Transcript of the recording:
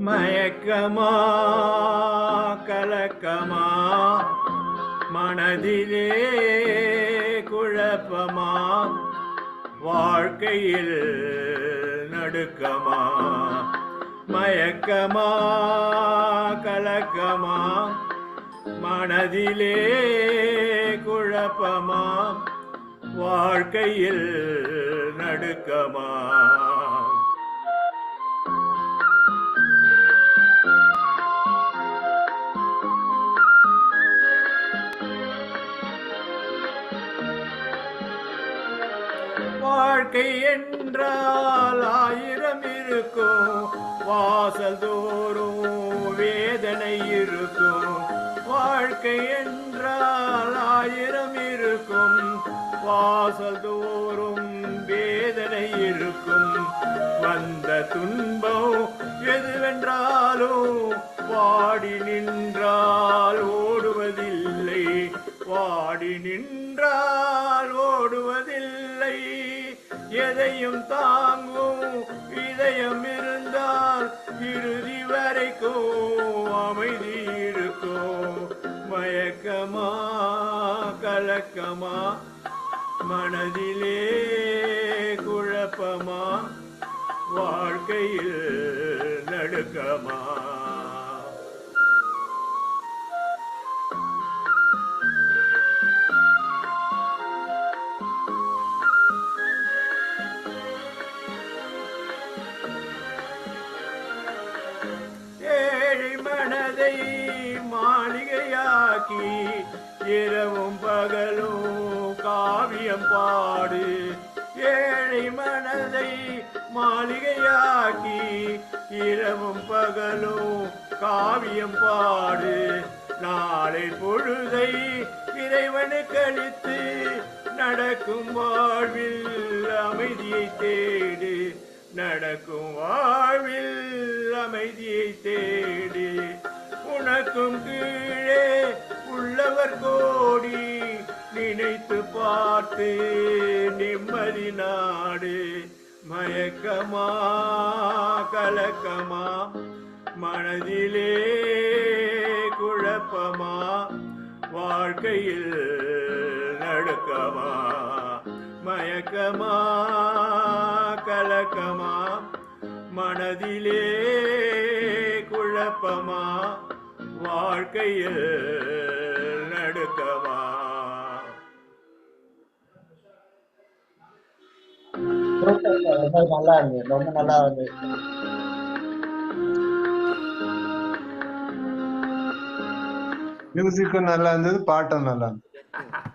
மயக்கமா கலக்கமா மனதிலே குழப்பமா வாழ்க்கையில் நடுக்கமா மயக்கமா கலக்கமா மனதிலே குழப்பமா வாழ்க்கையில் நடுக்கமா வாழ்க்கை என்றால் ஆயிரம் இருக்கும் வாசல் தோறும் வேதனை இருக்கும் வாழ்க்கை என்றால் ஆயிரம் இருக்கும் வாசல் தோறும் வேதனை இருக்கும் வந்த துன்பம் எதுவென்றாலும் வாடி நின்றால் ஓடுவதில்லை வாடி நின்றால் ஓடுவதில்லை எதையும் தாங்கும் இதயம் இருந்தால் இறுதி வரைக்கும் அமைதி இருக்கும் மயக்கமா கலக்கமா மனதிலே குழப்பமா வாழ்க்கையில் நடுக்கமா மனதை மாளிகையாக்கி இரவும் பகலும் காவியம் பாடு ஏழை மனதை மாளிகையாக்கி இரவும் பகலும் காவியம் பாடு நாளை பொழுதை இறைவனுக்கு அளித்து நடக்கும் வாழ்வில் அமைதியை தேடு நடக்கும் வாழ்வில் அமைதியை தேடி உனக்கும் கீழே உள்ளவர் கோடி நினைத்து பார்த்து நிம்மதி நாடு மயக்கமா கலக்கமா மனதிலே குழப்பமா வாழ்க்கையில் நடுக்கமா மயக்கமா கலக்கமா மனதிலே குழப்பமா வாழ்க்கையில் நடுக்கமா நல்லா இருந்தது ரொம்ப நல்லா இருந்தது மியூசிக்கும் நல்லா இருந்தது பாட்டும் நல்லா இருந்தது